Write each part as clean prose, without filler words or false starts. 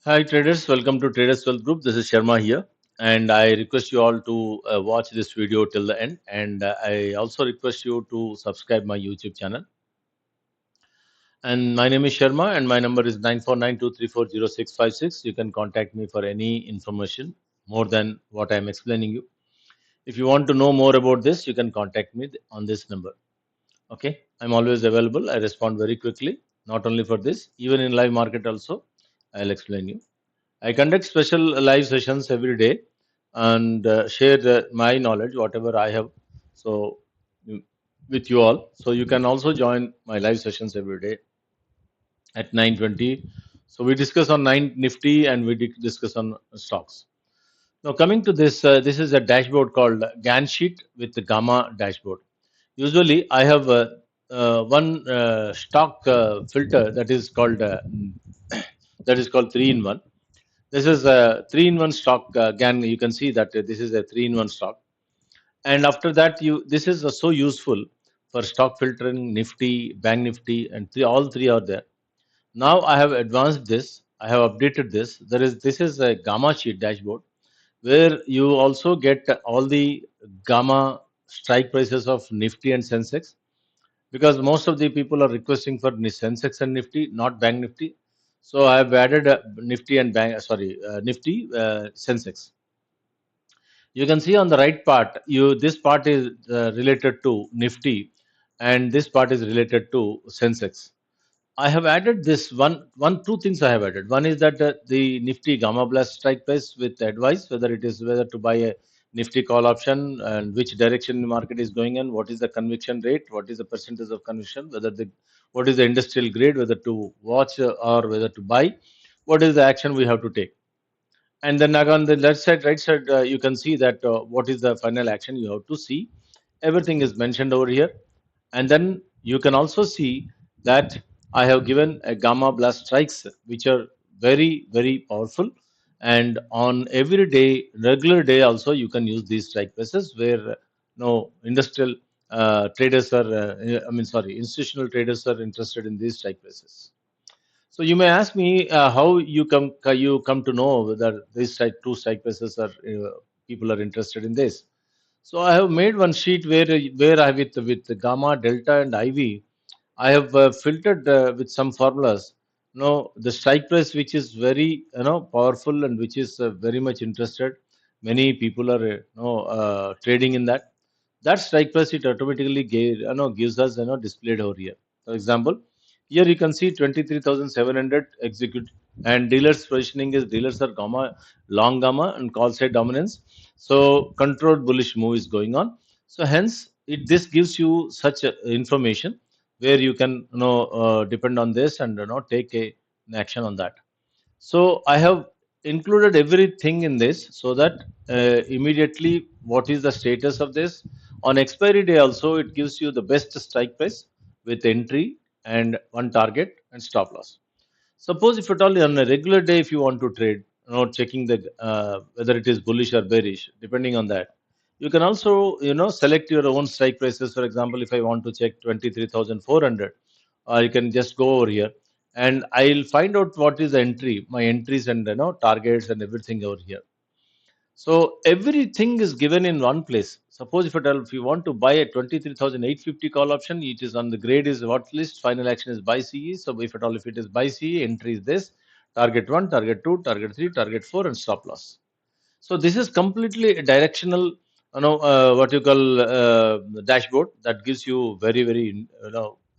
Hi traders, welcome to Traders Wealth Group. This is Sharma here, and I request you all to watch this video till the end. And I also request you to subscribe my YouTube channel. And my name is Sharma, and my number is 9492340656. You can contact me for any information more than what I am explaining you. If you want to know more about this, you can contact me on this number. Okay, I'm always available. I respond very quickly. Not only for this, even in live market also, I'll explain you. I conduct special live sessions every day and share my knowledge, whatever I have, so mm, with you all. So you can also join my live sessions every day at 9:20. So we discuss on nine Nifty and we discuss on stocks. Now coming to this, this is a dashboard called GAN sheet with the Gamma dashboard. Usually, I have one stock filter that is called three in one. This is a three-in-one stock. Again, you can see that this is a three-in-one stock. And after that, you this is so useful for stock filtering, Nifty, Bank Nifty, and all three are there. Now I have advanced this. I have updated this. This is a gamma sheet dashboard where you also get all the gamma strike prices of Nifty and Sensex, because most of the people are requesting for Sensex and Nifty, not Bank Nifty. So I have added Nifty and Nifty Sensex. You can see on the right part, you this part is related to Nifty, and this part is related to Sensex. I have added this two things I have added. One is that the Nifty Gamma Blast strike price with advice whether to buy a Nifty call option and which direction the market is going in, what is the conviction rate, what is the percentage of conviction, what is the industrial grade, whether to watch or whether to buy, what is the action we have to take. And then on the left side, right side, you can see that what is the final action you have to see. Everything is mentioned over here. And then you can also see that I have given a gamma blast strikes, which are very, very powerful. And on every day, regular day also, you can use these strike prices where no industrial traders are, institutional traders are interested in these strike prices. So you may ask me how you come to know whether these two strike prices are people are interested in this. So I have made one sheet where I with the gamma, delta, and IV. I have filtered with some formulas. The strike price which is very powerful and which is very much interested. Many people are trading in that. That strike price it automatically gives us displayed over here. For example, here you can see 23,700 execute, and dealers positioning is dealers are gamma, long gamma and call side dominance. So controlled bullish move is going on. So hence this gives you such information where you can depend on this and take an action on that. So I have included everything in this so that immediately what is the status of this on expiry day. Also, it gives you the best strike price with entry and one target and stop loss. Suppose if at all on a regular day, if you want to trade, checking the whether it is bullish or bearish, depending on that, you can also select your own strike prices. For example, if I want to check 23,400, you can just go over here, and I'll find out what is the entry, my entries and targets and everything over here. So everything is given in one place. Suppose if you want to buy a 23,850 call option, it is on the grade is what list, final action is buy CE. So if it is buy CE, entry is this, target 1, target 2, target 3, target 4, and stop loss. So this is completely a directional, what you call dashboard that gives you very, very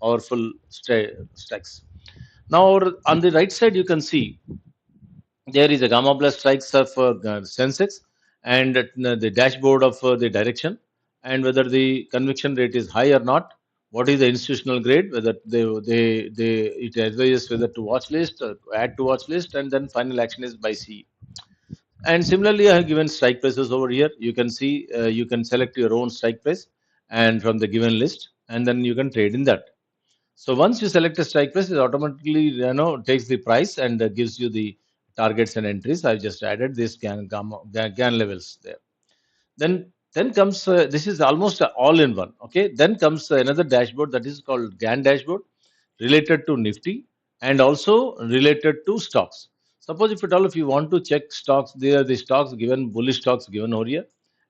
powerful strikes. Now on the right side, you can see there is a gamma plus strikes of Sensex and the dashboard of the direction, and whether the conviction rate is high or not. What is the institutional grade? Whether it advises whether to watch list or add to watch list, and then final action is by C. And similarly, I have given strike prices over here. You can see you can select your own strike price and from the given list, and then you can trade in that. So once you select a strike price, it automatically takes the price and gives you the targets and entries. I've just added this GAN levels there. Then comes this is almost all in one. Okay. Then comes another dashboard that is called GAN dashboard related to Nifty and also related to stocks. Suppose if at all if you want to check stocks, there are the stocks given, bullish stocks given over here,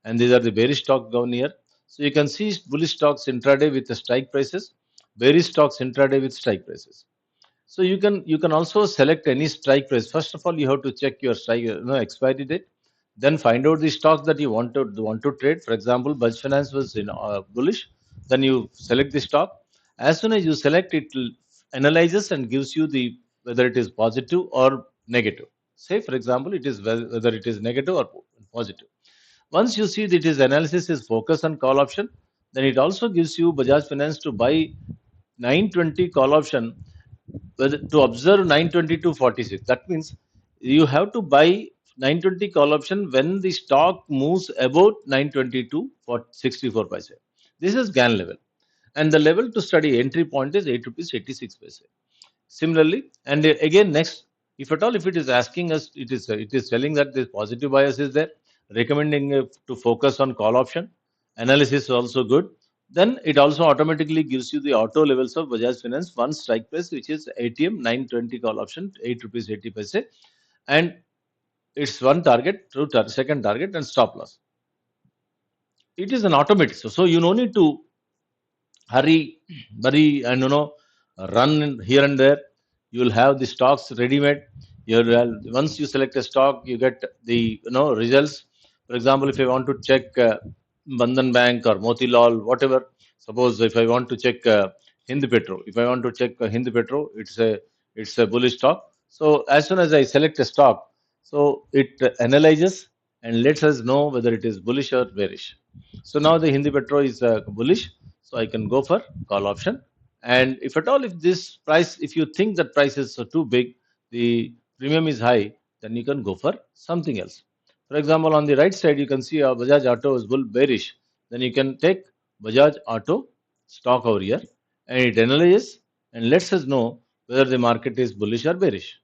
and these are the bearish stocks down here. So you can see bullish stocks intraday with the strike prices, bearish stocks intraday with strike prices. So you can also select any strike price. First of all, you have to check your strike expiry date. Then find out the stocks that you want to trade. For example, Bajaj Finance was bullish. Then you select the stock. As soon as you select, it will analyzes and gives you the whether it is positive or negative. Say for example, it is whether it is negative or positive. Once you see that its analysis is focused on call option, then it also gives you Bajaj Finance to buy 920 call option to observe 920 to 46. That means you have to buy 920 call option when the stock moves about 922 for 64 paise. This is GAN level, and the level to study entry point is 8 rupees 86 paise. Similarly, and again next, if at all if it is asking us, it is telling that this positive bias is there, recommending to focus on call option. Analysis is also good. Then it also automatically gives you the auto levels of Bajaj Finance one strike price, which is ATM 920 call option 8 rupees 80 paise, and it's one target, second target, and stop loss. It is an automatic, so you no need to hurry, worry, and run here and there. You will have the stocks ready made. Once you select a stock, you get the results. For example, if I want to check Bandhan Bank or Motilal, whatever. Suppose if I want to check Hind Petro, if I want to check Hind Petro, it's a bullish stock. So as soon as I select a stock, so it analyzes and lets us know whether it is bullish or bearish. So now the Hindi Petro is bullish, so I can go for call option. And if at all, if this price, if you think that price is too big, the premium is high, then you can go for something else. For example, on the right side, you can see a Bajaj Auto is bull bearish. Then you can take Bajaj Auto stock over here, and it analyzes and lets us know whether the market is bullish or bearish.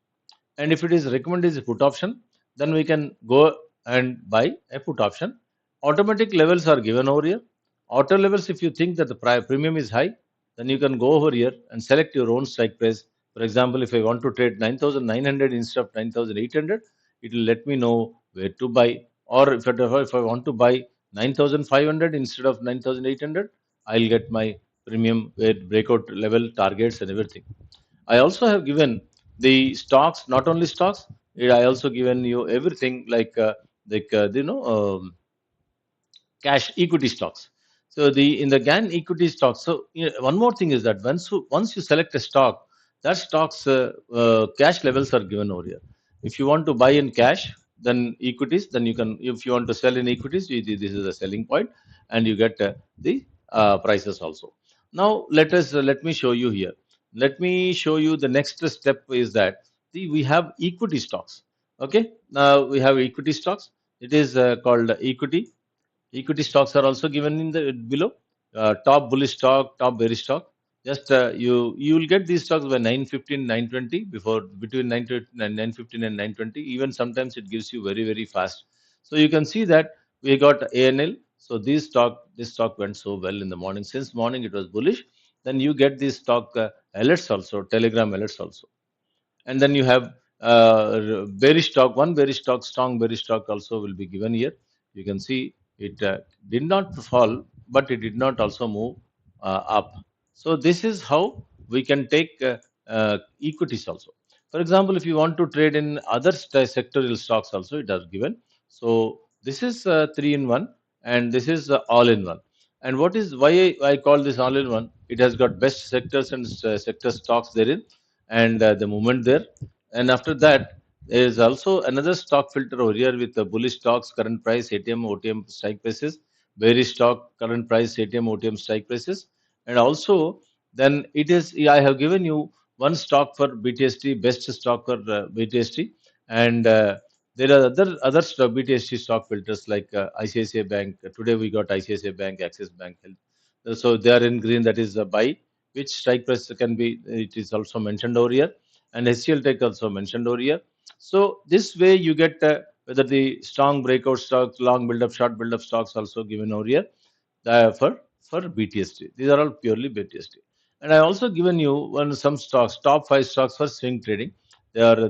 And if it is recommended as a put option, then we can go and buy a put option. Automatic levels are given over here. Auto levels, if you think that the premium is high, then you can go over here and select your own strike price. For example, if I want to trade 9,900 instead of 9,800, it will let me know where to buy. Or if I want to buy 9,500 instead of 9,800, I'll get my premium where breakout level targets and everything. I also have given the stocks, not only stocks. I also given you everything cash equity stocks. So the in the GAN equity stocks. So one more thing is that once you select a stock, that stock's cash levels are given over here. If you want to buy in cash, then equities, then you can. If you want to sell in equities, this is a selling point, and you get the prices also. Now let me show you here. Let me show you the next step is that we have equity stocks. Okay, now we have equity stocks. It is called equity. Equity stocks are also given in the below. Top bullish stock, top bearish stock. Just you will get these stocks by 9:15, 9:20 before between 9:15 and 9:20. Even sometimes it gives you very fast. So you can see that we got ANL. So this stock went so well in the morning. Since morning it was bullish. Then you get these stock alerts also, Telegram alerts also. And then you have bearish stock, one bearish stock, strong bearish stock also will be given here. You can see it did not fall, but it did not also move up. So this is how we can take equities also. For example, if you want to trade in other sectorial stocks also, it is given. So this is three in one, and this is all in one. And what is why I call this all in one? It has got best sectors and sector stocks therein, and the movement there. And after that, there is also another stock filter over here with the bullish stocks, current price, ATM, OTM strike prices, bearish stock, current price, ATM, OTM strike prices, and also then it is I have given you one stock for BTST, best stock for BTST, and there are BTST stock filters like ICICI Bank. Today we got ICICI Bank, Axis Bank, Health. So they are in green. That is a buy, which strike price can be. It is also mentioned over here, and HCL Tech also mentioned over here. So this way you get whether the strong breakout stocks, long build up, short build up stocks also given over here for BTST. These are all purely BTST. And I also given you some stocks, top five stocks for swing trading.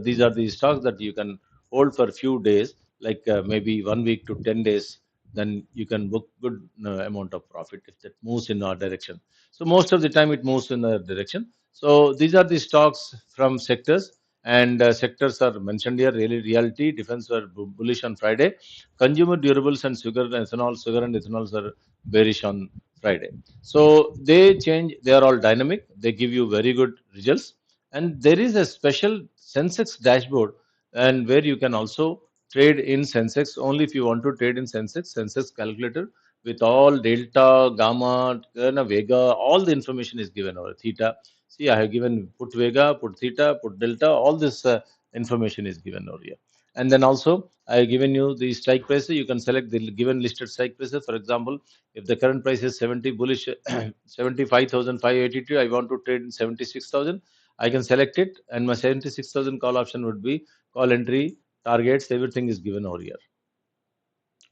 These are the stocks that you can hold for a few days, like maybe 1 week to 10 days. Then you can book good amount of profit if that moves in our direction. So most of the time it moves in our direction. So these are the stocks from sectors, and sectors are mentioned here. Really, reality, defense were bullish on Friday. Consumer durables and sugar and ethanol are bearish on Friday. So they change. They are all dynamic. They give you very good results. And there is a special Sensex dashboard, and where you can also trade in Sensex. Only if you want to trade in Sensex calculator with all delta, gamma, vega, all the information is given over theta. See, I have given put vega, put theta, put delta. All this information is given over here. And then also I have given you the strike price. You can select the given listed strike prices. For example, if the current price is 70 bullish, 75,582, I want to trade in 76,000. I can select it, and my 76,000 call option would be call entry, targets, everything is given over here.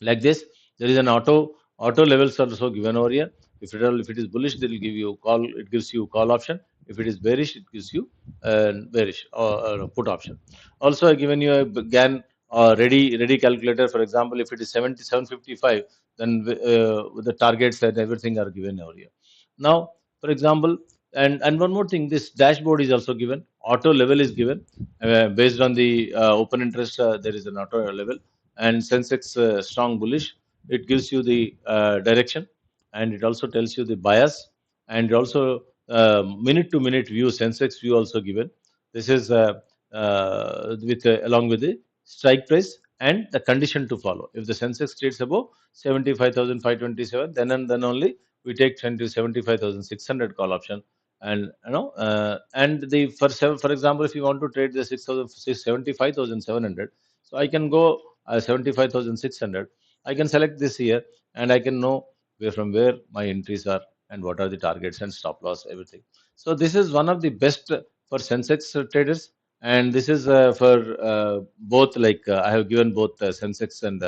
Like this, there is an auto levels also given over here. If it is bullish, they will give you call. It gives you call option. If it is bearish, it gives you bearish or put option. Also, I given you a GAN ready calculator. For example, if it is 7755, then with the targets and everything are given over here. Now, for example, and one more thing, this dashboard is also given. Auto level is given based on the open interest. There is an auto level, and Sensex strong bullish. It gives you the direction, and it also tells you the bias, and also minute to minute view, Sensex view also given. This is with along with the strike price and the condition to follow. If the Sensex trades above 75,527, then and then only we take 75,600 call option. And and the for example, if you want to trade the 75,700, so I can go 75,600. I can select this here, and I can know where my entries are and what are the targets and stop loss, everything. So this is one of the best for Sensex traders, and this is for both. Like I have given both Sensex and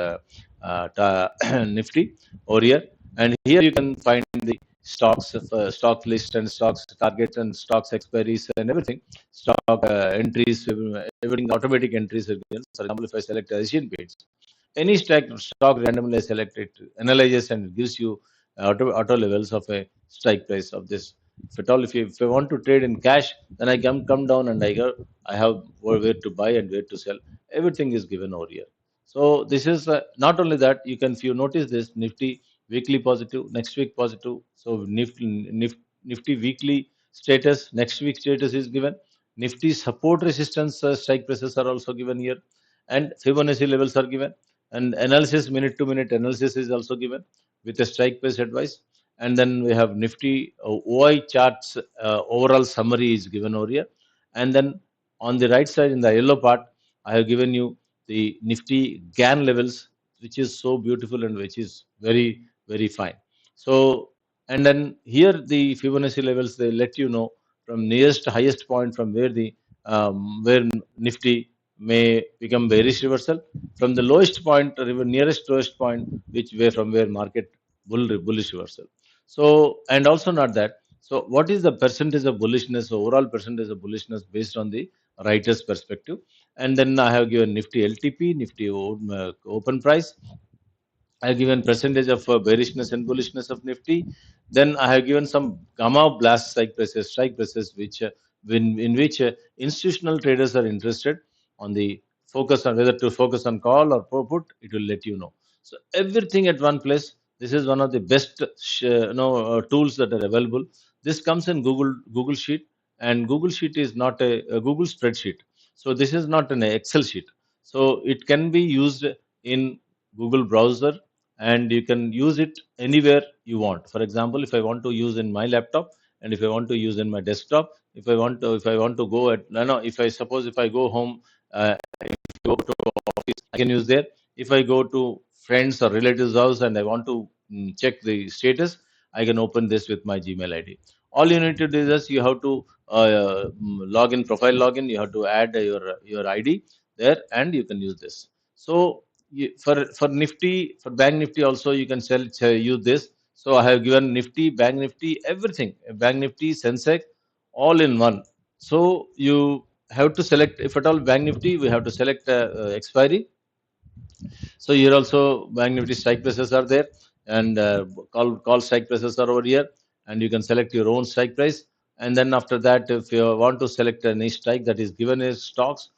Nifty over here, and here you can find the stocks, stock list and stocks targets and stocks expiries and everything. Stock entries, everything automatic entries are given. For example, if I select Asian Paints, any stock randomly select it, analyzes and gives you auto levels of a strike price of this. If at all, if I want to trade in cash, then I come down and I have where to buy and where to sell. Everything is given over here. So this is not only that, you can, if you notice this, Nifty weekly positive, next week positive. So Nifty weekly status, next week status is given. Nifty support resistance strike prices are also given here, and Fibonacci levels are given, and analysis, minute to minute analysis is also given with a strike price advice. And then we have Nifty OI charts, overall summary is given over here. And then on the right side in the yellow part, I have given you the Nifty GAN levels, which is so beautiful and which is very fine. So, and then here the Fibonacci levels, they let you know from nearest to highest point from where Nifty may become bearish reversal, from the lowest point or even nearest lowest point, which way from where market bullish reversal. So, and also not that. So what is the percentage of bullishness, overall percentage of bullishness based on the writer's perspective? And then I have given Nifty LTP, Nifty open price. I have given percentage of bearishness and bullishness of Nifty. Then I have given some gamma blast strike prices, which in which institutional traders are interested on the focus on whether to focus on call or put. It will let you know. So everything at one place. This is one of the best tools that are available. This comes in Google Sheet, and Google Sheet is not a Google spreadsheet. So this is not an Excel sheet. So it can be used in Google browser, and you can use it anywhere you want. For example, if I want to use in my laptop, and if I want to use in my desktop, if I want to go at no, no if I suppose if I go home, go to office, I can use there. If I go to friends or relatives house and I want to check the status, I can open this with my Gmail ID. All you need to do is you have to profile login, you have to add your ID there, and you can use this. So for Nifty, for Bank Nifty also, you can use this. So I have given Nifty, Bank Nifty, everything, Bank Nifty, Sensex, all in one. So you have to select, if at all Bank Nifty, we have to select expiry. So here also Bank Nifty strike prices are there, and call strike prices are over here, and you can select your own strike price. And then after that, if you want to select any strike that is given as stocks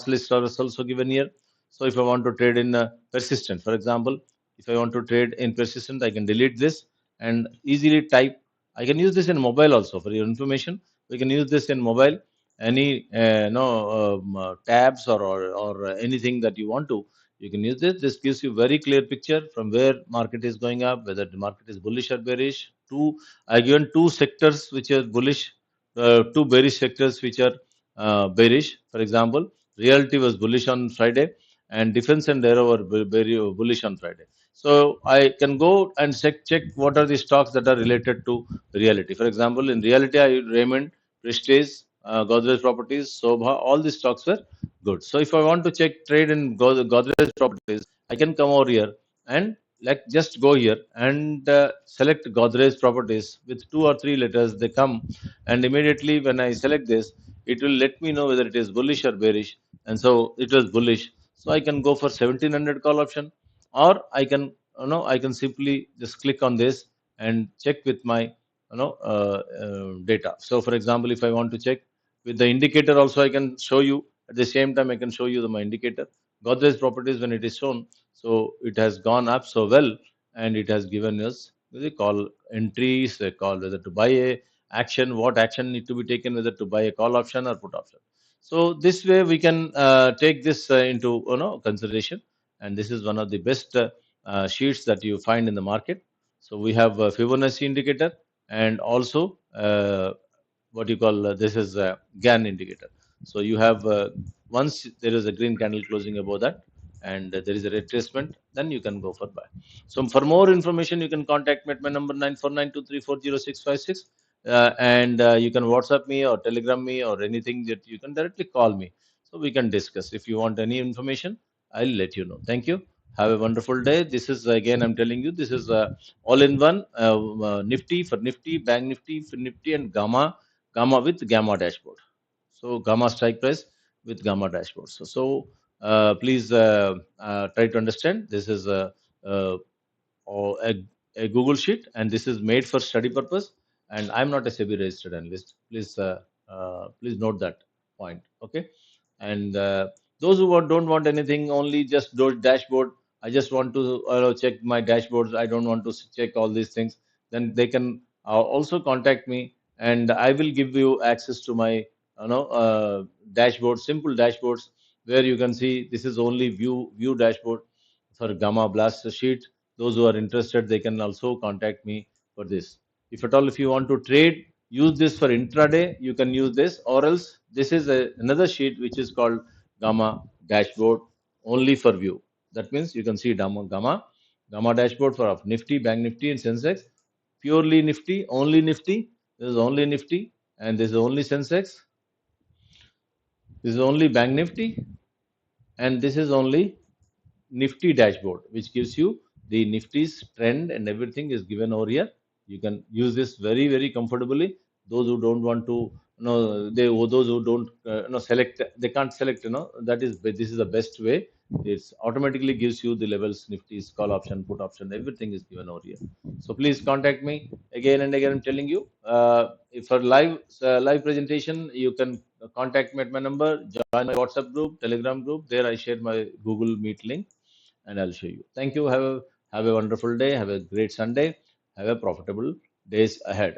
list are also given here. So if I want to trade in persistent, for example, if I want to trade in persistent, I can delete this and easily type. I can use this in mobile also for your information. We can use this in mobile. Any no tabs or anything that you want to, you can use this. This gives you very clear picture from where market is going up, whether the market is bullish or bearish. I given two sectors which are bullish, two bearish sectors which are bearish. For example, realty was bullish on Friday, and defense and aero were very bullish on Friday. So I can go and check what are the stocks that are related to reality. For example, in reality, Raymond, Prestige, Godrej Properties, Sobha, all these stocks were good. So if I want to check trade in Godrej Properties, I can come over here and like just go here and select Godrej Properties with 2 or 3 letters. They come, and immediately when I select this, it will let me know whether it is bullish or bearish. And so it was bullish. So I can go for 1700 call option, or I can I can simply just click on this and check with my data. So for example, if I want to check with the indicator also, I can show you at the same time. I can show you my indicator. Godrej Properties, when it is shown, so it has gone up so well, and it has given us the call entries, a call whether to buy a action, what action need to be taken, whether to buy a call option or put option. So this way we can take this into consideration, and this is one of the best sheets that you find in the market. So we have a Fibonacci indicator, and also what you call this is a GAN indicator. So you have once there is a green candle closing above that, and there is a retracement, then you can go for buy. So for more information, you can contact me at my number 9492340656, and you can WhatsApp me or Telegram me or anything that you can directly call me. So we can discuss. If you want any information, I'll let you know. Thank you. Have a wonderful day. This is again, I'm telling you, this is all-in-one Nifty for Nifty, Bank Nifty for Nifty, and Gamma with Gamma dashboard. So Gamma strike price with Gamma dashboard. Please try to understand. This is uh, a Google sheet, and this is made for study purpose. And I'm not a SEBI registered analyst. Please note that point. Okay. And those who don't want anything, only just do dashboard. I just want to check my dashboards. I don't want to check all these things. Then they can also contact me, and I will give you access to my dashboard, simple dashboards, where you can see this is only view dashboard for Gamma Blast sheet. Those who are interested, they can also contact me for this. If at all, if you want to trade, use this for intraday, you can use this, or else this is another sheet which is called Gamma dashboard, only for view. That means you can see Gamma dashboard for Nifty, Bank Nifty, and Sensex. Purely Nifty, only Nifty. This is only Nifty, and this is only Sensex. This is only Bank Nifty, and this is only Nifty dashboard, which gives you the Nifty's trend, and everything is given over here. You can use this very comfortably. Those who don't want to, those who don't, select, they can't select. This is the best way. It's automatically gives you the levels, Nifty's call option, put option, everything is given over here. So please contact me again and again. I'm telling you, if for live presentation, you can contact me at my number. Join my WhatsApp group, Telegram group. There I share my Google Meet link, and I'll show you. Thank you. Have a wonderful day. Have a great Sunday. Have a profitable days ahead.